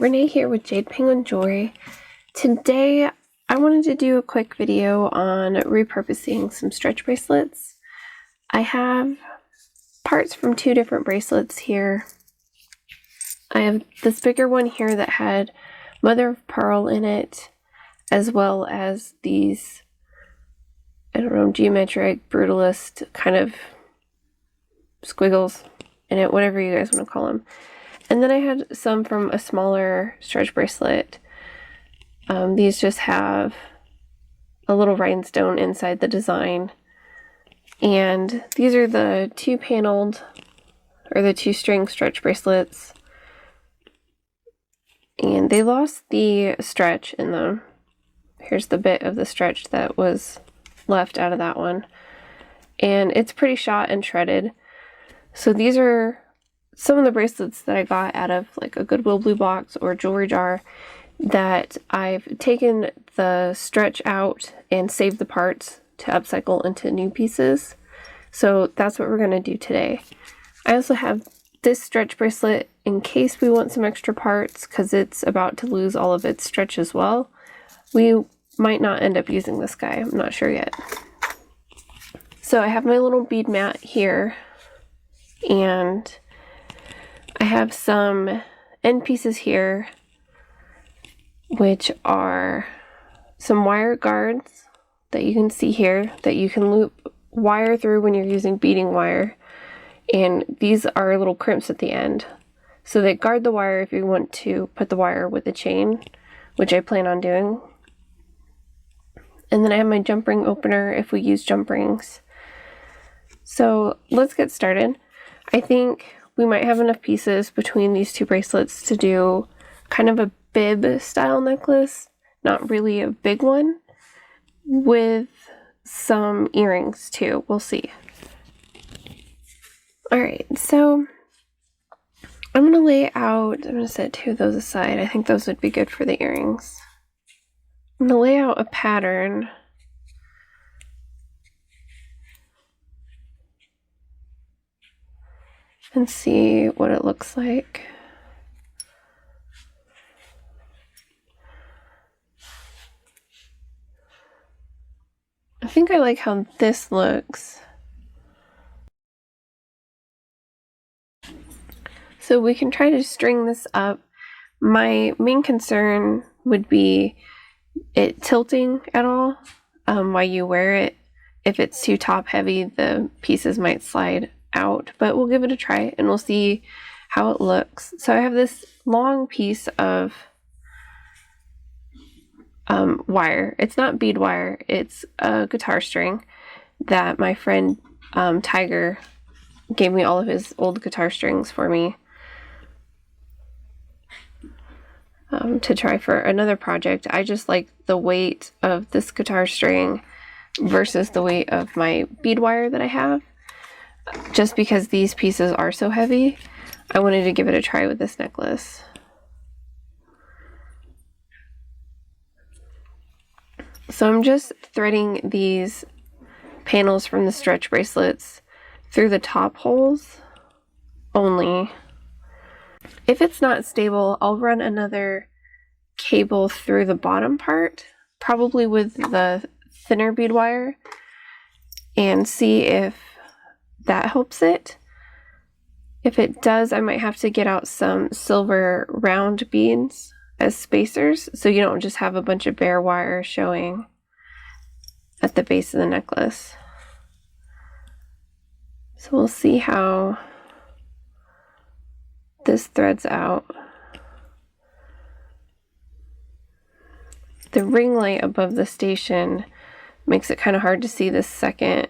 Renee here with Jade Penguin Jewelry. Today I wanted to do a quick video on repurposing some stretch bracelets. I have parts from two different bracelets here. I have this bigger one here that had mother of pearl in it, as well as these, I don't know, geometric, brutalist kind of squiggles in it, whatever you guys want to call them. And then I had some from a smaller stretch bracelet. These just have a little rhinestone inside the design. And these are the two-paneled, or the two-string stretch bracelets. And they lost the stretch in them. Here's the bit of the stretch that was left out of that one. And it's pretty shot and shredded. So these are some of the bracelets that I got out of like a Goodwill blue box or jewelry jar that I've taken the stretch out and saved the parts to upcycle into new pieces. So that's what we're going to do today. I also have this stretch bracelet in case we want some extra parts because it's about to lose all of its stretch as well. We might not end up using this guy, I'm not sure yet. So I have my little bead mat here, and I have some end pieces here, which are some wire guards that you can see here that you can loop wire through when you're using beading wire. And these are little crimps at the end. So they guard the wire if you want to put the wire with a chain, which I plan on doing. And then I have my jump ring opener if we use jump rings. So let's get started. I think we might have enough pieces between these two bracelets to do kind of a bib style necklace, not really a big one, with some earrings too. We'll see. Alright, so I'm going to lay out, I'm going to set two of those aside. I think those would be good for the earrings. I'm going to lay out a pattern . And see what it looks like. I think I like how this looks. So we can try to string this up. My main concern would be it tilting at all while you wear it. If it's too top heavy, the pieces might slide out, but we'll give it a try and we'll see how it looks. So I have this long piece of wire. It's not bead wire, it's a guitar string that my friend Tiger gave me all of his old guitar strings for me to try for another project. I just like the weight of this guitar string versus the weight of my bead wire that I have. Just because these pieces are so heavy, I wanted to give it a try with this necklace. So I'm just threading these panels from the stretch bracelets through the top holes only. If it's not stable, I'll run another cable through the bottom part, probably with the thinner bead wire, and see if that helps it. If it does, I might have to get out some silver round beads as spacers so you don't just have a bunch of bare wire showing at the base of the necklace. So we'll see how this threads out. The ring light above the station makes it kind of hard to see this second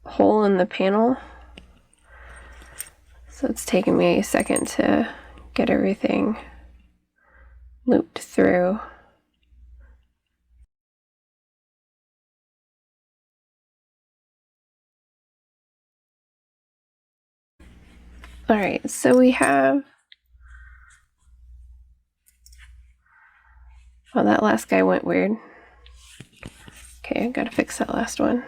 hole in the panel, so it's taken me a second to get everything looped through. Alright, so we have, oh, that last guy went weird. Okay, I gotta fix that last one.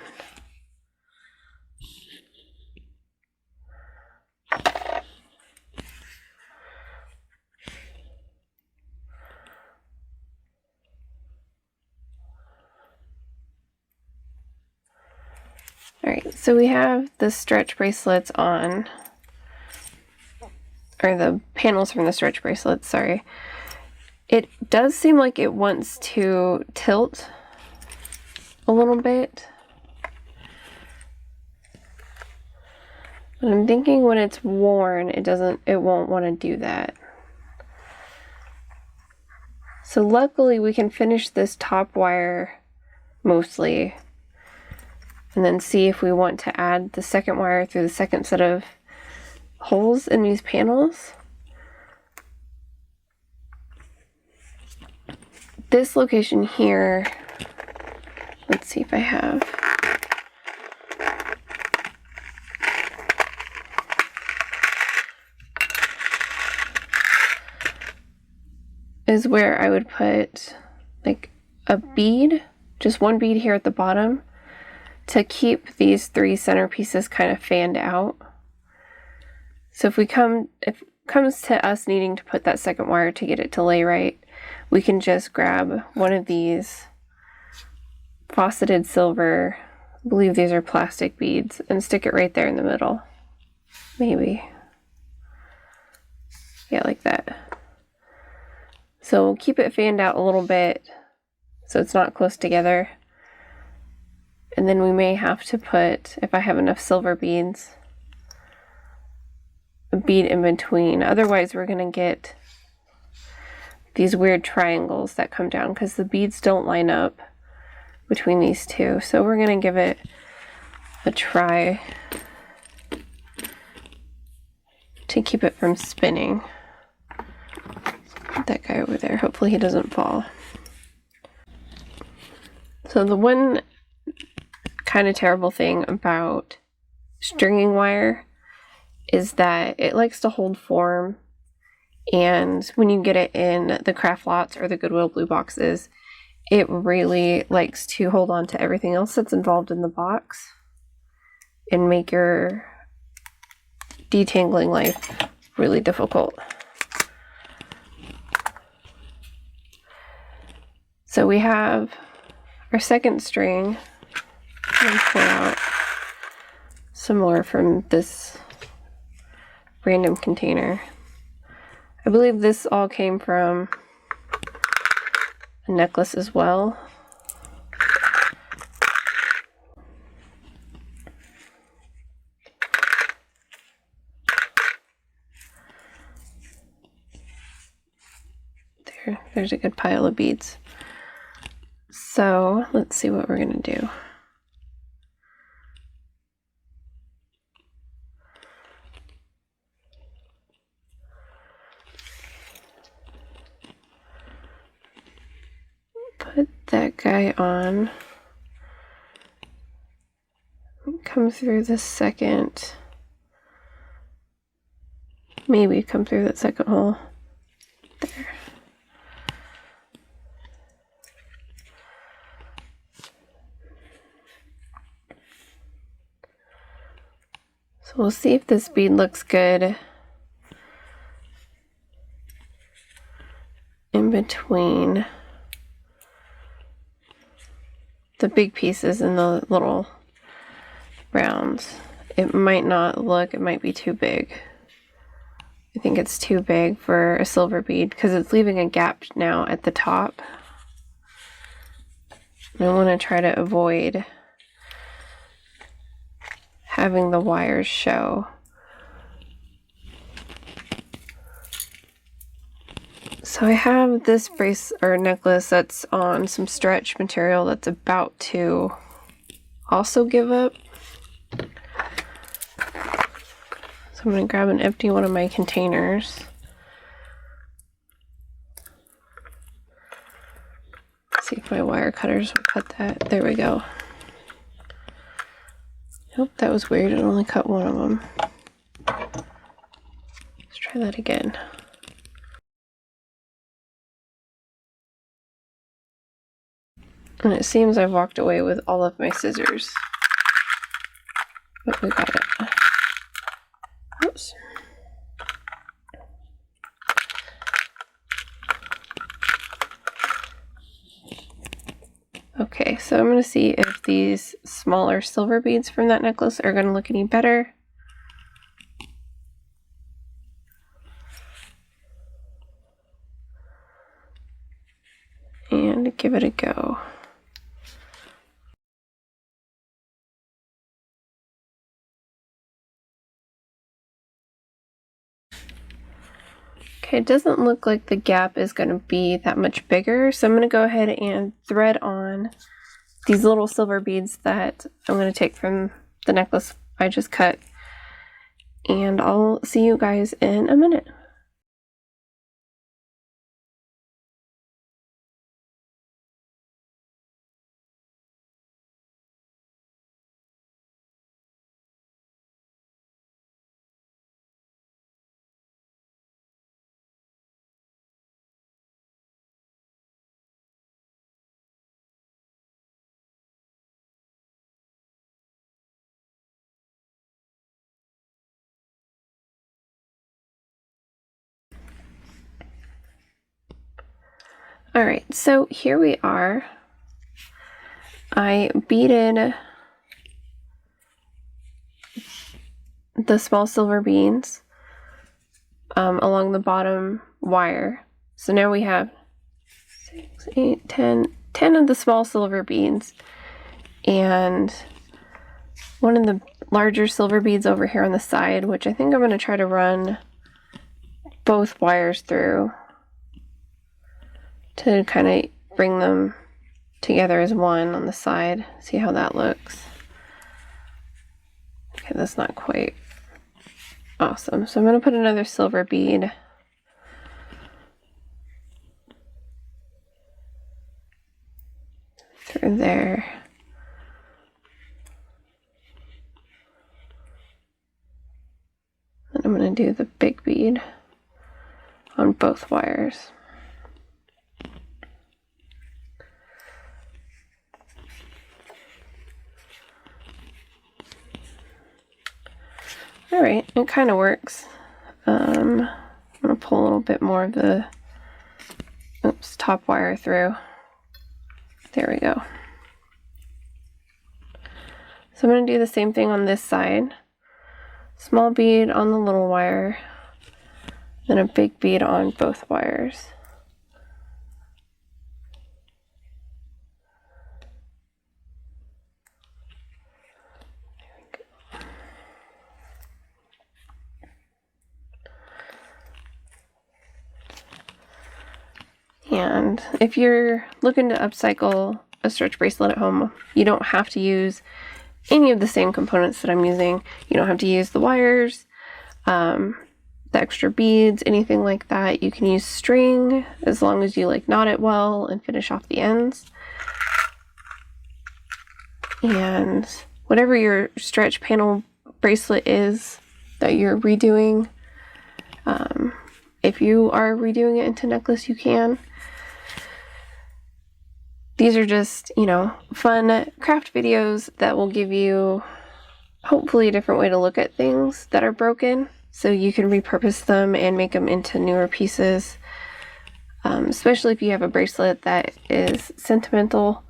Alright, so we have the stretch bracelets on, or the panels from the stretch bracelets, sorry. It does seem like it wants to tilt a little bit. But I'm thinking when it's worn, it won't want to do that. So luckily we can finish this top wire mostly, and then see if we want to add the second wire through the second set of holes in these panels. This location here, let's see if I have. Is where I would put like a bead, just one bead here at the bottom, to keep these three centerpieces kind of fanned out. So if it comes to us needing to put that second wire to get it to lay right, we can just grab one of these faceted silver, I believe these are plastic beads, and stick it right there in the middle. Maybe. Yeah, like that. So we'll keep it fanned out a little bit so it's not close together. And then we may have to put, if I have enough silver beads, a bead in between. Otherwise we're going to get these weird triangles that come down because the beads don't line up between these two. So we're going to give it a try to keep it from spinning. Put that guy over there. Hopefully he doesn't fall. So the one kind of terrible thing about stringing wire is that it likes to hold form, and when you get it in the craft lots or the Goodwill blue boxes, it really likes to hold on to everything else that's involved in the box and make your detangling life really difficult. So we have our second string. I'm going to pull out some more from this random container. I believe this all came from a necklace as well. There's a good pile of beads. So let's see what we're going to do. Put that guy on. Come through the second. Maybe come through that second hole. There. So we'll see if this bead looks good in between the big pieces and the little rounds. It might not look, it might be too big. I think it's too big for a silver bead because it's leaving a gap now at the top. I want to try to avoid having the wires show. So I have this brace or necklace that's on some stretch material that's about to also give up. So I'm going to grab and empty one of my containers. See if my wire cutters will cut that. There we go. Nope, that was weird. It only cut one of them. Let's try that again. And it seems I've walked away with all of my scissors. But we got it. Oops. Okay, so I'm going to see if these smaller silver beads from that necklace are going to look any better. And give it a go. Okay, it doesn't look like the gap is going to be that much bigger, so I'm going to go ahead and thread on these little silver beads that I'm going to take from the necklace I just cut, and I'll see you guys in a minute. Alright, so here we are. I beaded the small silver beads along the bottom wire. So now we have 6, 8, 10 of the small silver beads, and one of the larger silver beads over here on the side, which I think I'm going to try to run both wires through to kind of bring them together as one on the side. See how that looks. Okay, that's not quite awesome. So I'm going to put another silver bead through there. And I'm going to do the big bead on both wires. Alright, it kind of works. I'm going to pull a little bit more of the top wire through. There we go. So I'm going to do the same thing on this side. Small bead on the little wire, then a big bead on both wires. And if you're looking to upcycle a stretch bracelet at home, you don't have to use any of the same components that I'm using. You don't have to use the wires, the extra beads, anything like that. You can use string as long as you like knot it well and finish off the ends. And whatever your stretch panel bracelet is that you're redoing, if you are redoing it into necklace, you can. These are just, you know, fun craft videos that will give you hopefully a different way to look at things that are broken, so you can repurpose them and make them into newer pieces, especially if you have a bracelet that is sentimental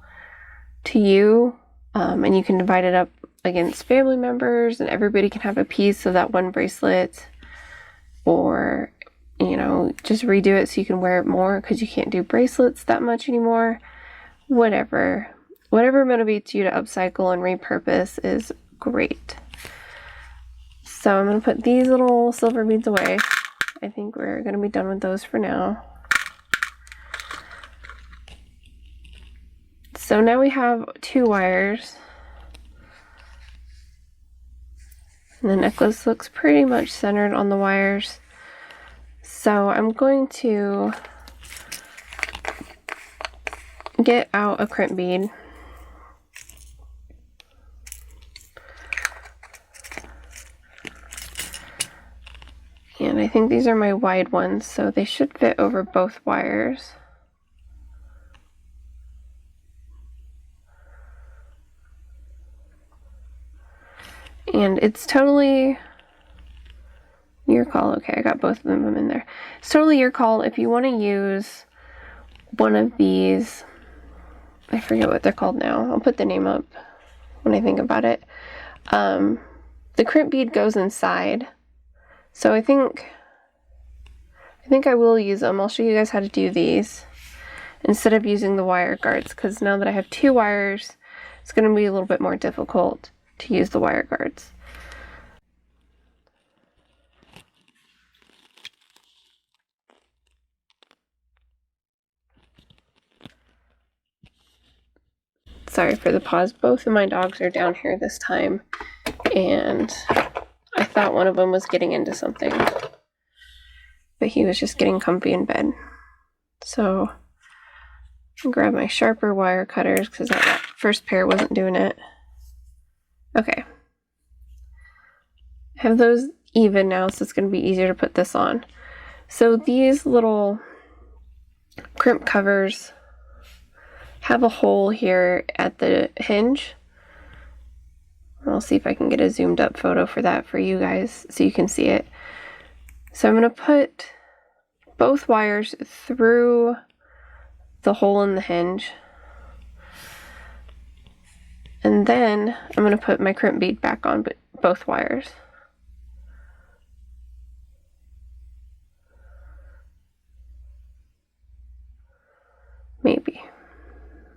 to you, and you can divide it up against family members and everybody can have a piece of that one bracelet, or, you know, just redo it so you can wear it more because you can't do bracelets that much anymore. Whatever motivates you to upcycle and repurpose is great. So I'm going to put these little silver beads away. I think we're going to be done with those for now. So now we have 2 wires. And the necklace looks pretty much centered on the wires. So I'm going to get out a crimp bead. And I think these are my wide ones, so they should fit over both wires. And it's totally your call. Okay, I got both of them in there. It's totally your call if you want to use one of these I forget what they're called now. I'll put the name up when I think about it. The crimp bead goes inside. So I think I will use them. I'll show you guys how to do these instead of using the wire guards, because now that I have 2 wires, it's going to be a little bit more difficult to use the wire guards. Sorry for the pause. Both of my dogs are down here this time, and I thought one of them was getting into something, but he was just getting comfy in bed. So I'll grab my sharper wire cutters because that first pair wasn't doing it. Okay. I have those even now, so it's going to be easier to put this on. So these little crimp covers have a hole here at the hinge. I'll see if I can get a zoomed up photo for that for you guys so you can see it. So I'm going to put both wires through the hole in the hinge, and then I'm going to put my crimp bead back on both wires. Maybe.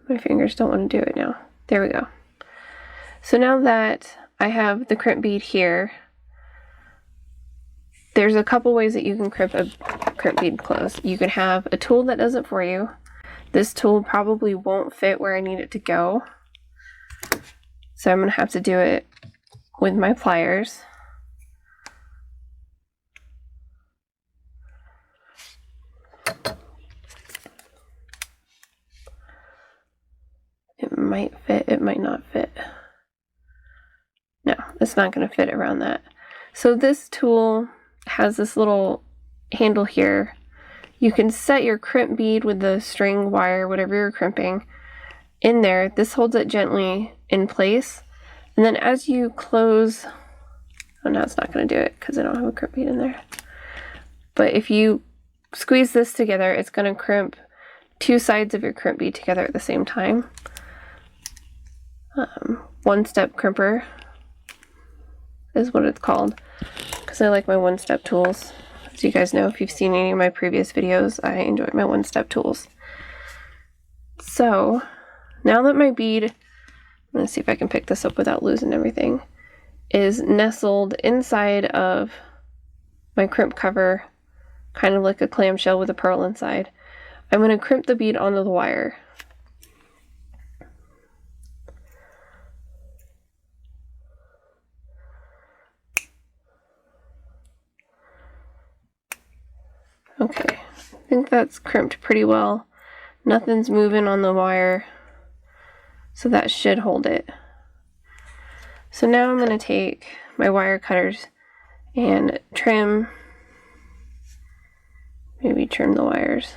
My fingers don't want to do it now. There we go. So now that I have the crimp bead here, there's a couple ways that you can crimp a crimp bead close. You can have a tool that does it for you. This tool probably won't fit where I need it to go, so I'm going to have to do it with my pliers. It might fit, it might not fit. No, it's not going to fit around that. So this tool has this little handle here. You can set your crimp bead with the string, wire, whatever you're crimping, in there. This holds it gently in place. And then as you close, oh, no, it's not going to do it because I don't have a crimp bead in there. But if you squeeze this together, it's going to crimp 2 sides of your crimp bead together at the same time. One-step crimper is what it's called, because I like my one-step tools. As you guys know, if you've seen any of my previous videos, I enjoy my one-step tools. So now that my bead, I'm going to see if I can pick this up without losing everything, is nestled inside of my crimp cover, kind of like a clamshell with a pearl inside, I'm going to crimp the bead onto the wire. Okay, I think that's crimped pretty well. Nothing's moving on the wire, so that should hold it. So now I'm going to take my wire cutters and trim, maybe trim the wires.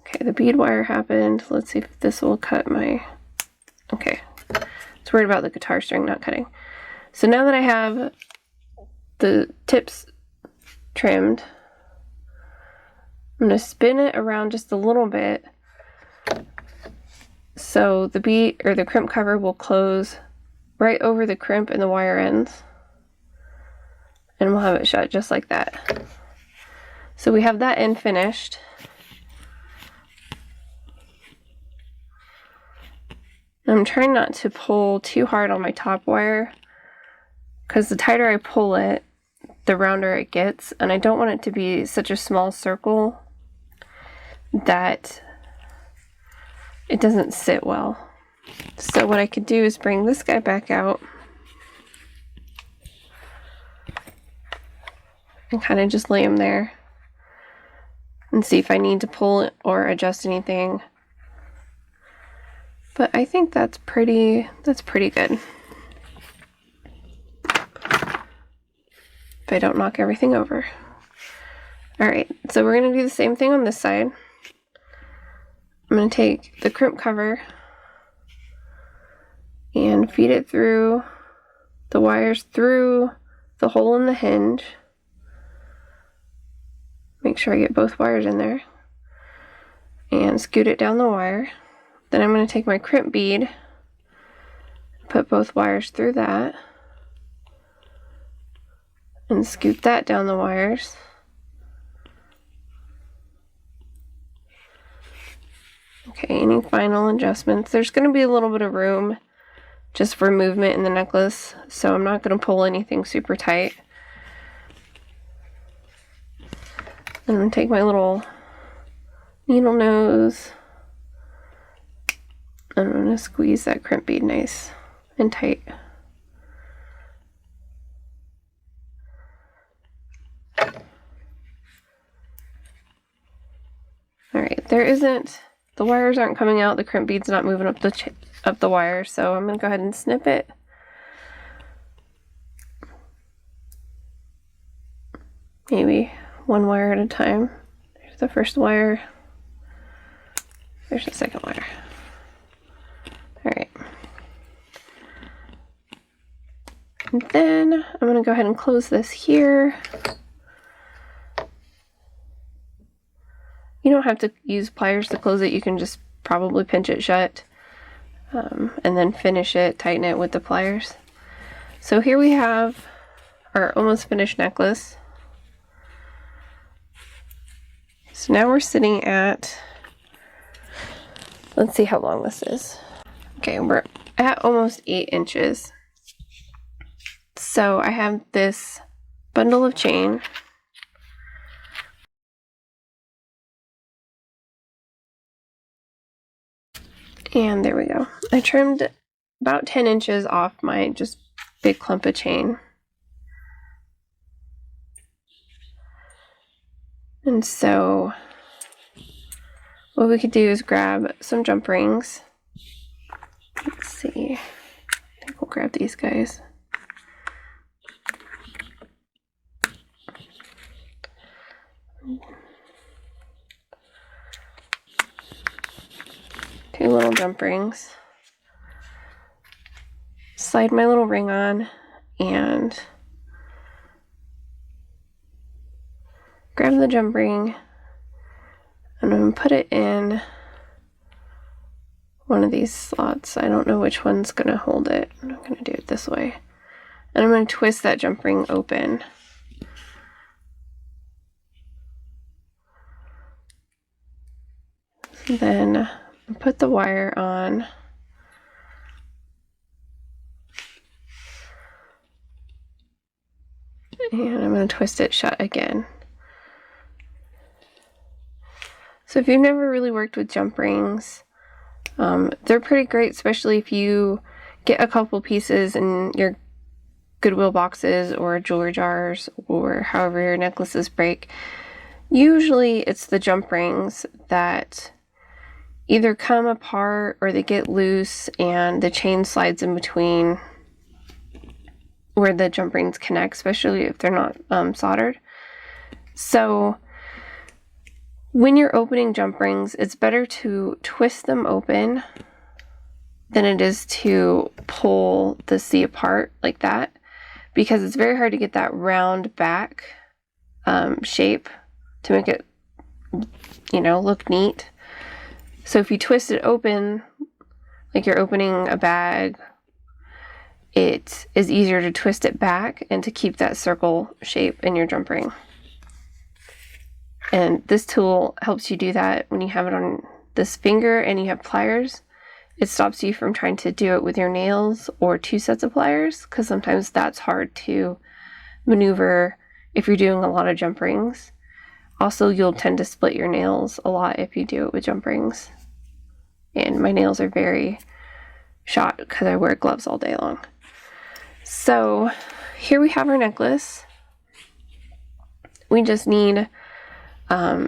Okay, the bead wire happened. Let's see if this will cut my, okay. I was worried about the guitar string not cutting. So now that I have the tips trimmed, I'm going to spin it around just a little bit so the bead or the crimp cover will close right over the crimp and the wire ends, and we'll have it shut just like that. So we have that end finished. I'm trying not to pull too hard on my top wire, because the tighter I pull it, the rounder it gets, and I don't want it to be such a small circle that it doesn't sit well. So what I could do is bring this guy back out and kind of just lay him there and see if I need to pull it or adjust anything. But I think that's pretty good. If I don't knock everything over. Alright, so we're going to do the same thing on this side. I'm going to take the crimp cover and feed it through the wires through the hole in the hinge. Make sure I get both wires in there. and scoot it down the wire. Then I'm going to take my crimp bead, put both wires through that, and scoot that down the wires. Okay, any final adjustments? There's going to be a little bit of room just for movement in the necklace, so I'm not going to pull anything super tight. I'm going to take my little needle nose, and I'm going to squeeze that crimp bead nice and tight. Alright, the wires aren't coming out, the crimp bead's not moving up the wire, so I'm going to go ahead and snip it. Maybe one wire at a time. There's the first wire. There's the second wire. Alright. And then I'm going to go ahead and close this here. You don't have to use pliers to close it, you can just probably pinch it shut and then finish it, tighten it with the pliers. So here we have our almost finished necklace. So now we're sitting at, let's see how long this is. Okay, we're at almost 8 inches. So I have this bundle of chain. And there we go. I trimmed about 10 inches off my just big clump of chain. And so what we could do is grab some jump rings. Let's see. I think we'll grab these guys. Two little jump rings. Slide my little ring on and grab the jump ring, and I'm going to put it in one of these slots. I don't know which one's going to hold it. I'm going to do it this way. And I'm going to twist that jump ring open. Then put the wire on. And I'm going to twist it shut again. So if you've never really worked with jump rings, they're pretty great, especially if you get a couple pieces in your Goodwill boxes or jewelry jars or however your necklaces break. Usually it's the jump rings that either come apart or they get loose and the chain slides in between where the jump rings connect, especially if they're not soldered. So when you're opening jump rings, it's better to twist them open than it is to pull the C apart like that, because it's very hard to get that round back shape to make it, you know, look neat. So if you twist it open, like you're opening a bag, it is easier to twist it back and to keep that circle shape in your jump ring. And this tool helps you do that when you have it on this finger and you have pliers. It stops you from trying to do it with your nails or 2 sets of pliers, because sometimes that's hard to maneuver if you're doing a lot of jump rings. Also, you'll tend to split your nails a lot if you do it with jump rings. And my nails are very shot because I wear gloves all day long. So here we have our necklace. We just need a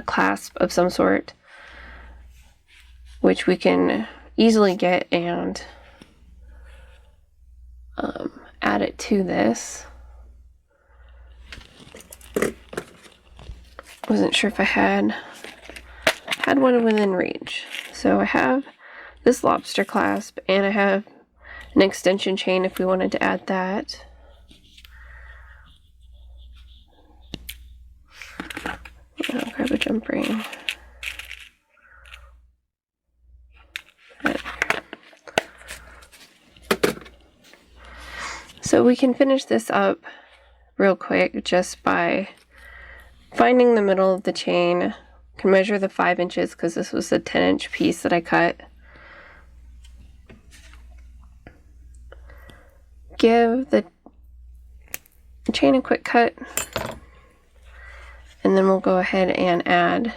clasp of some sort, which we can easily get and add it to this. Wasn't sure if I had one within reach. So I have this lobster clasp and I have an extension chain if we wanted to add that. I'll grab a jump jump ring. So we can finish this up real quick just by finding the middle of the chain. Can measure the 5 inches because this was a 10-inch piece that I cut. Give the chain a quick cut, and then we'll go ahead and add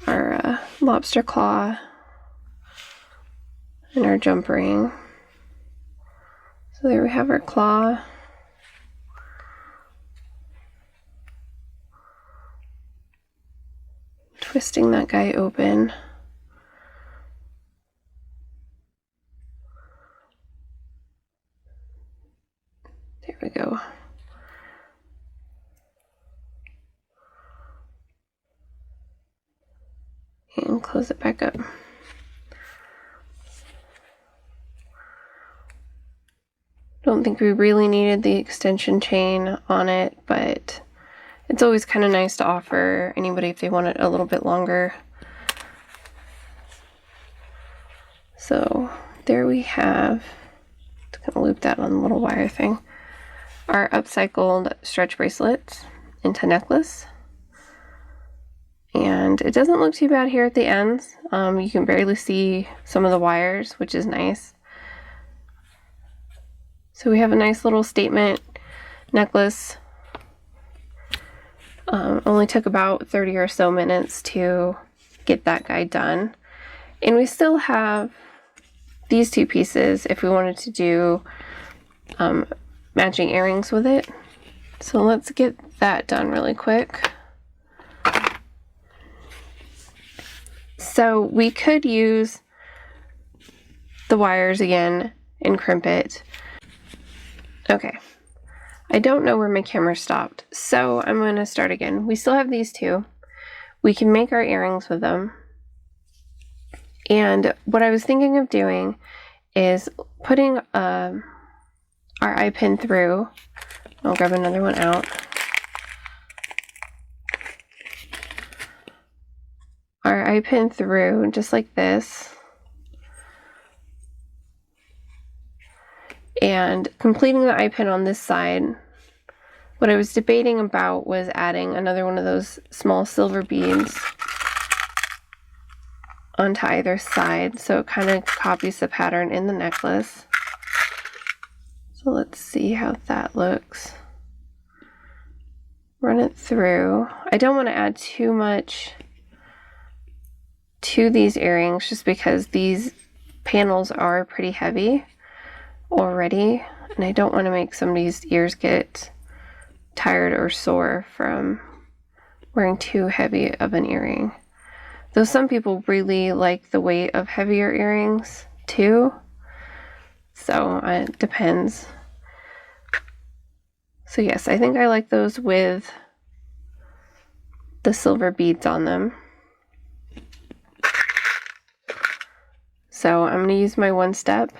our lobster claw and our jump ring. So there we have our claw. Twisting that guy open. There we go. And close it back up. Don't think we really needed the extension chain on it, but it's always kind of nice to offer anybody if they want it a little bit longer. So there we have, just gonna loop that on the little wire thing, our upcycled stretch bracelets into necklace. And it doesn't look too bad here at the ends. You can barely see some of the wires, which is nice. So we have a nice little statement necklace. Only took about 30 or so minutes to get that guy done. And we still have these two pieces if we wanted to do matching earrings with it. So let's get that done really quick. So we could use the wires again and crimp it. Okay, I don't know where my camera stopped, so I'm going to start again. We still have these two. We can make our earrings with them. And what I was thinking of doing is putting our eye pin through. I'll grab another one out. Our eye pin through just like this. And completing the eye pin on this side. What I was debating about was adding another one of those small silver beads onto either side, so it kind of copies the pattern in the necklace. So let's see how that looks. Run it through. I don't want to add too much to these earrings just because these panels are pretty heavy already, and I don't want to make somebody's ears get tired or sore from wearing too heavy of an earring. Though some people really like the weight of heavier earrings too, so it depends. So yes, I think I like those with the silver beads on them. So I'm going to use my one step.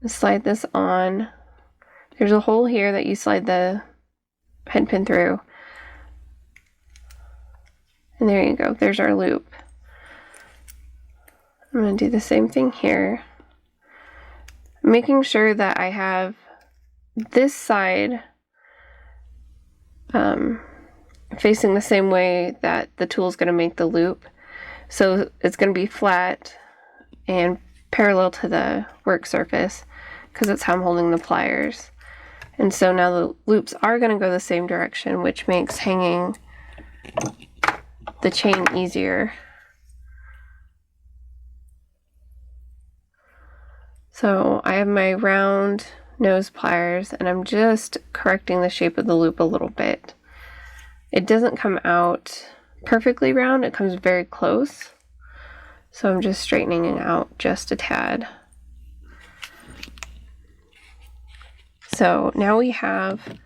Slide this on. There's a hole here that you slide the head pin through. And there you go. There's our loop. I'm going to do the same thing here. Making sure that I have this side facing the same way that the tool is going to make the loop. So it's going to be flat and parallel to the work surface because that's how I'm holding the pliers. And so now the loops are going to go the same direction, which makes hanging the chain easier. So I have my round nose pliers and I'm just correcting the shape of the loop a little bit. It doesn't come out perfectly round, it comes very close. So I'm just straightening it out just a tad. So now we have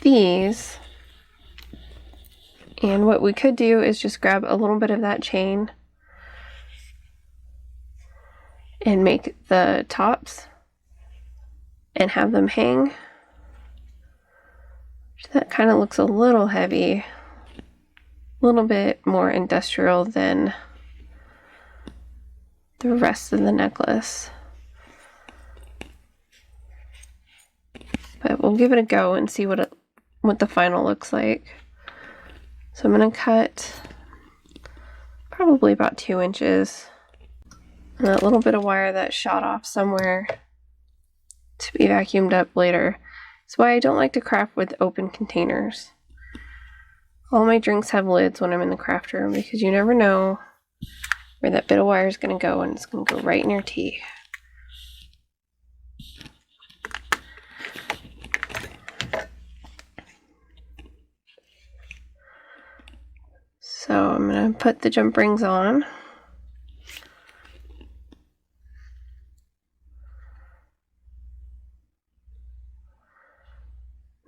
these, and what we could do is just grab a little bit of that chain and make the tops and have them hang. That kind of looks a little heavy, a little bit more industrial than the rest of the necklace. But we'll give it a go and see what the final looks like. So I'm going to cut probably about 2 inches. And that little bit of wire that shot off somewhere to be vacuumed up later. That's why I don't like to craft with open containers. All my drinks have lids when I'm in the craft room because you never know where that bit of wire is going to go, and it's going to go right in your tea. So I'm going to put the jump rings on.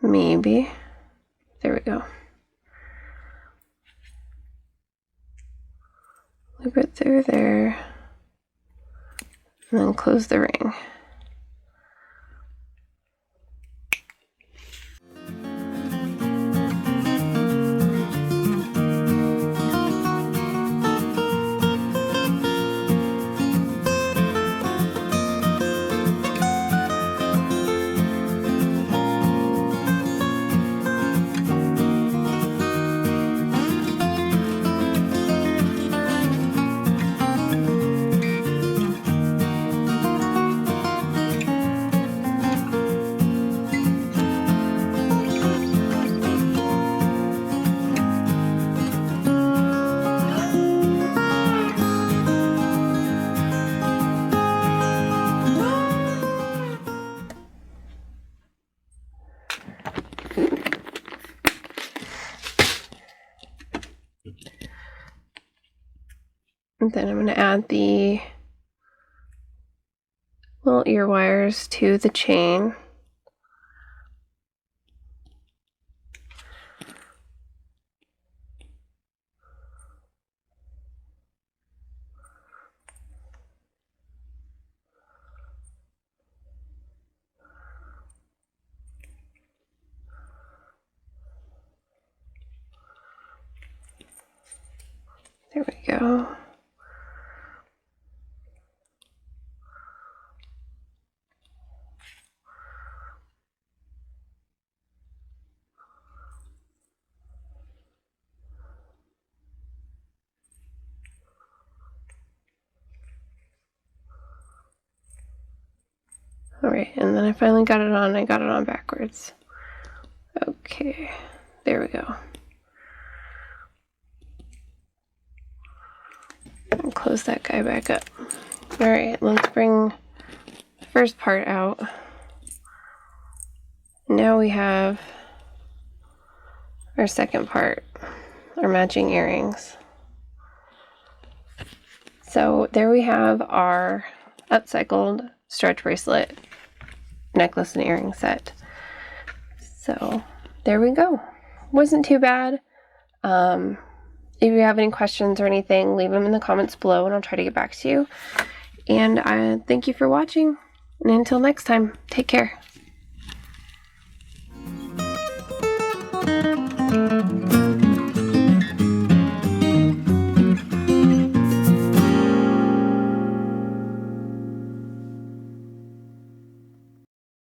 Maybe. There we go. Loop it through there. And then close the ring. And then I'm going to add the little ear wires to the chain. There we go. Alright, and then I finally got it on. I got it on backwards. Okay, there we go. And close that guy back up. Alright, let's bring the first part out. Now we have our second part, our matching earrings. So there we have our upcycled stretch bracelet, necklace and earring set. So there we go. Wasn't too bad. If you have any questions or anything, leave them in the comments below and I'll try to get back to you. And I thank you for watching. And until next time, take care.